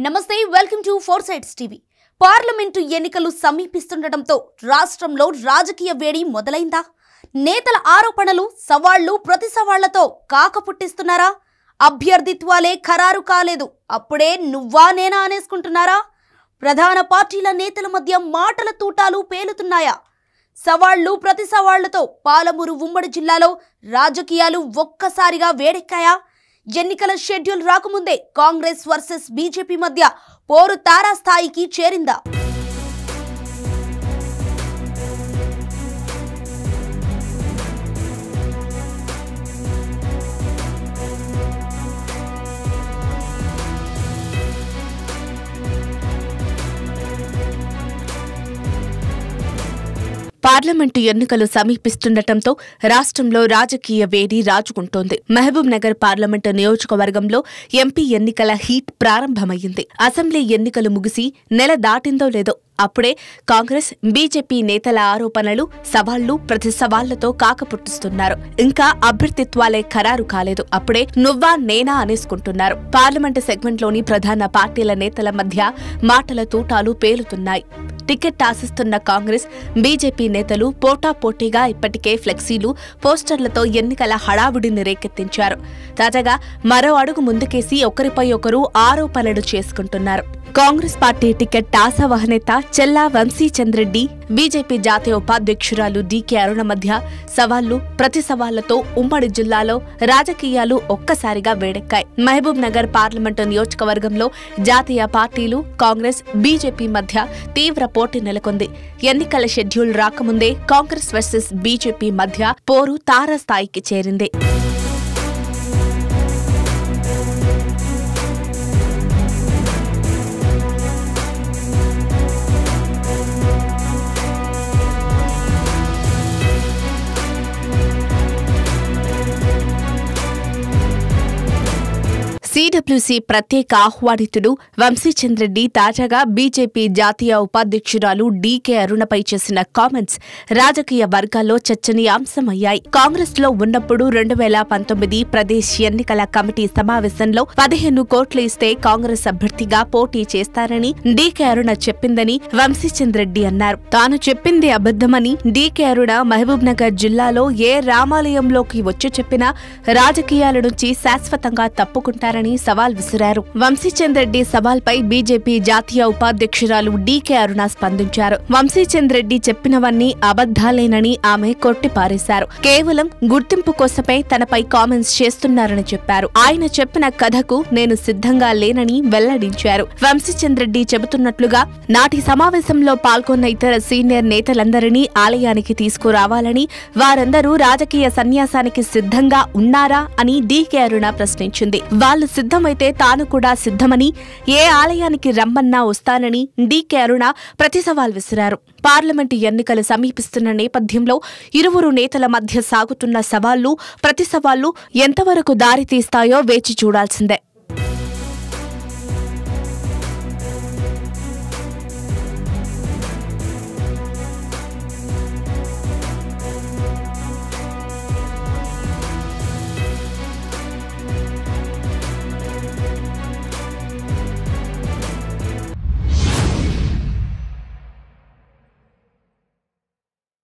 నమస్తే welcome to four sides TV. Parliament ఎన్నికలు సమీపిస్తుండటంతో రాష్ట్రంలో రాజకీయ వేడి మొదలైందా? నేతల ఆరోపణలు, సవాళ్లు, ప్రతి సవాళ్లతో కాకపుట్టిస్తున్నారా? అభ్యర్థిత్వాలే ఖరారు కాలేదు, అప్పుడే నువ్వా నేనా అనేసుకుంటున్నారా? ప్రధాన పార్టీల నేతల మధ్య మాటల తూటాలు పేలుతున్నాయా? సవాళ్లు, ప్రతి సవాళ్లతో పాలమూరు ఉమ్మడి జిల్లాలో రాజకీయాలు ఒక్కసారిగా వేడెక్కాయా? ఎన్నికల షెడ్యూల్ రాకముందే కాంగ్రెస్ వర్సెస్ బీజేపీ మధ్య పోరు తారాస్థాయికి చేరిందా? పార్లమెంటు ఎన్నికలు సమీపిస్తుండటంతో రాష్ట్రంలో రాజకీయ వేడి రాజుకుంటోంది. మహబూబ్ నగర్ పార్లమెంటు నియోజకవర్గంలో ఎంపీ ఎన్నికల హీట్ ప్రారంభమైంది. అసెంబ్లీ ఎన్నికలు ముగిసి నెల దాటిందో లేదో అప్పుడే కాంగ్రెస్, బీజేపీ నేతల ఆరోపణలు, సవాళ్లు, ప్రతి సవాళ్లతో కాకపుట్టిస్తున్నారు. ఇంకా అభ్యర్థిత్వాలే ఖరారు కాలేదు, అప్పుడే నువ్వా నేనా అనేసుకుంటున్నారు. పార్లమెంటు సెగ్మెంట్లోని ప్రధాన పార్టీల నేతల మధ్య మాటల తూటాలు పేలుతున్నాయి. టికెట్ ఆశిస్తున్న కాంగ్రెస్, బీజేపీ నేతలు పోటాపోటీగా ఇప్పటికే ఫ్లెక్సీలు, పోస్టర్లతో ఎన్నికల హడావుడిని రేకెత్తించారు. తాజాగా మరో అడుగు ముందుకేసి ఒకరిపై ఒకరు ఆరోపణలు చేసుకుంటున్నారు. కాంగ్రెస్ పార్టీ టికెట్ ఆశావహనేత చెల్లా వంశీచంద్రెడ్డి, బీజేపీ జాతీయ ఉపాధ్యక్షురాలు డీకే అరుణ మధ్య సవాళ్లు, ప్రతి సవాళ్లతో ఉమ్మడి జిల్లాలో రాజకీయాలు ఒక్కసారిగా వేడెక్కాయి. మహబూబ్ నగర్ పార్లమెంటు నియోజకవర్గంలో జాతీయ పార్టీలు, కాంగ్రెస్, బీజేపీ మధ్య తీవ్ర పోటీ నెలకొంది. ఎన్నికల షెడ్యూల్ రాకముందే కాంగ్రెస్ వర్సెస్ బీజేపీ మధ్య పోరు తారాస్థాయికి చేరింది. సిడబ్ల్యూసీ ప్రత్యేక ఆహ్వానితుడు వంశీచంద్రెడ్డి తాజాగా బీజేపీ జాతీయ ఉపాధ్యక్షురాలు డీకే అరుణపై చేసిన కామెంట్స్ రాజకీయ వర్గాల్లో చర్చనీయాంశమయ్యాయి. కాంగ్రెస్ లో ఉన్నప్పుడు 2019 ప్రదేశ్ ఎన్నికల కమిటీ సమావేశంలో 15 కోట్లు ఇస్తే కాంగ్రెస్ అభ్యర్థిగా పోటీ చేస్తారని డీకే అరుణ చెప్పిందని వంశీచంద్రెడ్డి అన్నారు. తాను చెప్పింది అబద్దమని డీకే అరుణ మహబూబ్ నగర్ జిల్లాలో ఏ రామాలయంలోకి వచ్చి చెప్పినా రాజకీయాల నుంచి శాశ్వతంగా తప్పుకుంటారని సవాల్ విసిరారు. వంశీచంద్రెడ్డి సవాల్పై బీజేపీ జాతీయ ఉపాధ్యక్షురాలు డీకే అరుణ స్పందించారు. వంశీచంద్రెడ్డి చెప్పినవన్నీ అబద్ధాలేనని ఆమె కొట్టిపారేశారు. కేవలం గుర్తింపు కోసమే తనపై కామెంట్స్ చేస్తున్నారని చెప్పారు. ఆయన చెప్పిన కథకు నేను సిద్ధంగా లేనని వెల్లడించారు. వంశీచంద్రెడ్డి చెబుతున్నట్లుగా నాటి సమావేశంలో పాల్గొన్న ఇతర సీనియర్ నేతలందరినీ ఆలయానికి తీసుకురావాలని, వారందరూ రాజకీయ సన్యాసానికి సిద్ధంగా ఉన్నారా అని డీకే అరుణ ప్రశ్నించింది. వాళ్ళు సిద్ధమైతే తాను కూడా సిద్ధమని, ఏ ఆలయానికి రమ్మన్నా వస్తానని డీకే అరుణ ప్రతి సవాల్ విసిరారు. పార్లమెంటు ఎన్నికలు సమీపిస్తున్న నేపథ్యంలో ఇరువురు నేతల మధ్య సాగుతున్న సవాళ్లు, ప్రతి సవాళ్లు ఎంతవరకు దారితీస్తాయో వేచి చూడాల్సిందే.